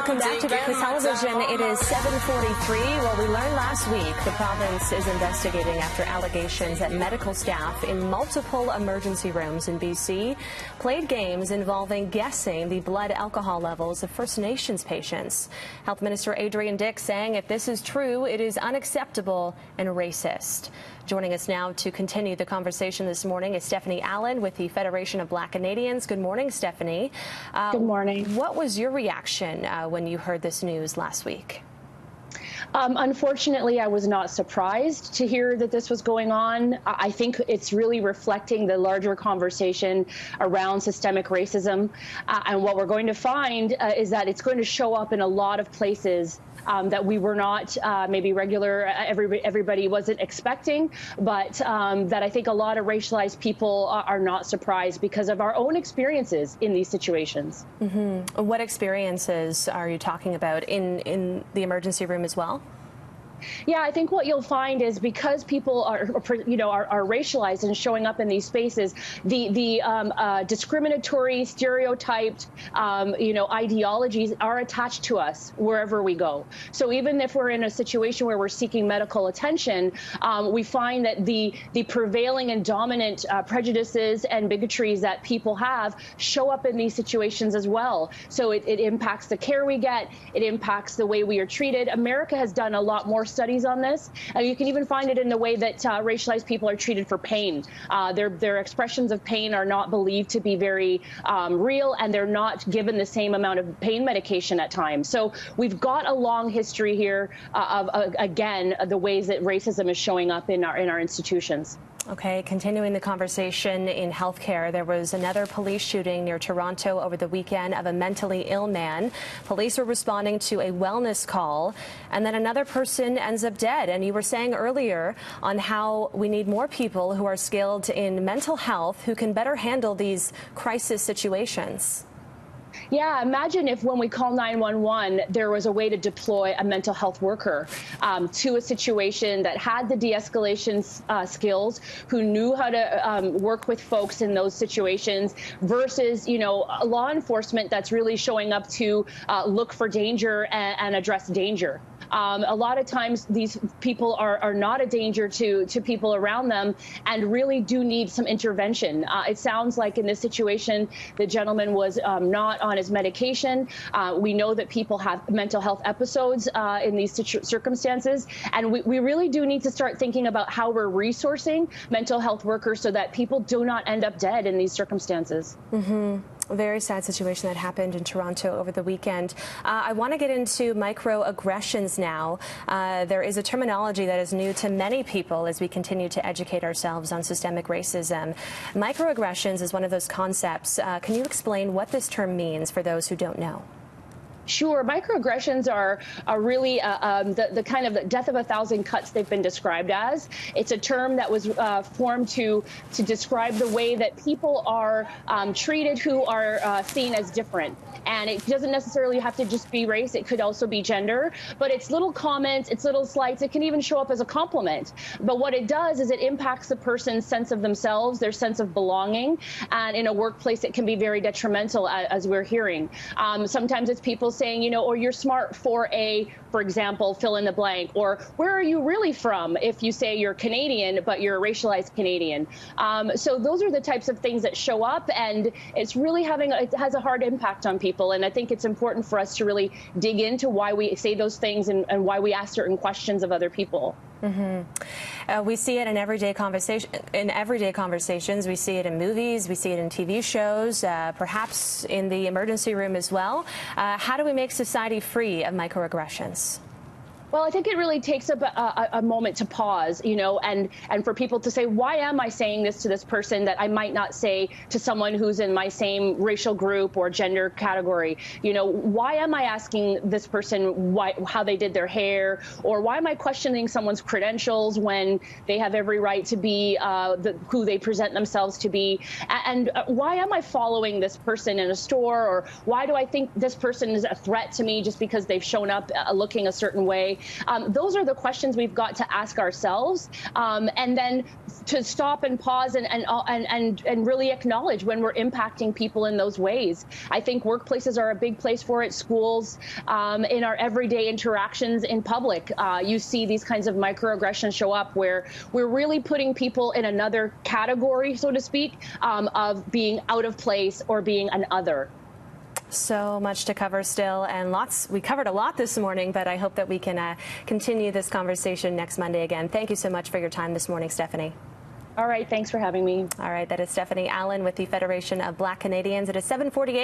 Welcome back to Breakfast Television. It is 7:43. Well, we learned last week the province is investigating after allegations that medical staff in multiple emergency rooms in BC played games involving guessing the blood alcohol levels of First Nations patients. Health Minister Adrian Dix saying if this is true, it is unacceptable and racist. Joining us now to continue the conversation this morning is Stephanie Allen with the Federation of Black Canadians. Good morning, Stephanie. Good morning. What was your reaction when you heard this news last week? Unfortunately, I was not surprised to hear that this was going on. I think it's really reflecting the larger conversation around systemic racism. And what we're going to find is that it's going to show up in a lot of places that we were not maybe everybody wasn't expecting, but that I think a lot of racialized people are not surprised because of our own experiences in these situations. Mm-hmm. What experiences are you talking about in the emergency room as well? Yeah, I think what you'll find is because people are racialized and showing up in these spaces, the discriminatory, stereotyped, ideologies are attached to us wherever we go. So even if we're in a situation where we're seeking medical attention, we find that the prevailing and dominant prejudices and bigotries that people have show up in these situations as well. So it impacts the care we get. It impacts the way we are treated. America has done a lot more studies on this. You can even find it in the way that racialized people are treated for pain. Their expressions of pain are not believed to be very real, and they're not given the same amount of pain medication at times. So we've got a long history here of, again, the ways that racism is showing up in our institutions. Okay, continuing the conversation in healthcare, there was another police shooting near Toronto over the weekend of a mentally ill man. Police were responding to a wellness call, and then another person ends up dead. And you were saying earlier on how we need more people who are skilled in mental health who can better handle these crisis situations. Yeah, imagine if when we call 911, there was a way to deploy a mental health worker to a situation that had the de-escalation skills, who knew how to work with folks in those situations versus, law enforcement that's really showing up to look for danger and address danger. A lot of times these people are not a danger to people around them and really do need some intervention. It sounds like in this situation, the gentleman was not on his medication. We know that people have mental health episodes in these circumstances, and we really do need to start thinking about how we're resourcing mental health workers so that people do not end up dead in these circumstances. Mm-hmm. A very sad situation that happened in Toronto over the weekend. I want to get into microaggressions now. There is a terminology that is new to many people as we continue to educate ourselves on systemic racism. Microaggressions is one of those concepts. Can you explain what this term means for those who don't know? Sure. Microaggressions are really the kind of death of a thousand cuts they've been described as. It's a term that was formed to describe the way that people are treated who are seen as different. And it doesn't necessarily have to just be race. It could also be gender. But it's little comments, it's little slights. It can even show up as a compliment. But what it does is it impacts the person's sense of themselves, their sense of belonging. And in a workplace, it can be very detrimental, as we're hearing. Sometimes it's people saying, or you're smart for example, fill in the blank, or where are you really from if you say you're Canadian, but you're a racialized Canadian. So those are the types of things that show up, and it's really it has a hard impact on people. And I think it's important for us to really dig into why we say those things and why we ask certain questions of other people. Mm-hmm. We see it in everyday conversations. We see it in movies. We see it in TV shows, perhaps in the emergency room as well. How do we make society free of microaggressions? Well, I think it really takes a moment to pause, and for people to say, why am I saying this to this person that I might not say to someone who's in my same racial group or gender category? Why am I asking this person how they did their hair, or why am I questioning someone's credentials when they have every right to be who they present themselves to be? And why am I following this person in a store, or why do I think this person is a threat to me just because they've shown up looking a certain way? way? Those are the questions we've got to ask ourselves, and then to stop and pause and really acknowledge when we're impacting people in those ways. I think workplaces are a big place for it, schools, in our everyday interactions in public. You see these kinds of microaggressions show up where we're really putting people in another category, so to speak, of being out of place or being an other. So much to cover still, and we covered a lot this morning, but I hope that we can continue this conversation next Monday again. Thank you so much for your time this morning, Stephanie. All right, thanks for having me. All right, that is Stephanie Allen with the Federation of Black Canadians. It is 7:48.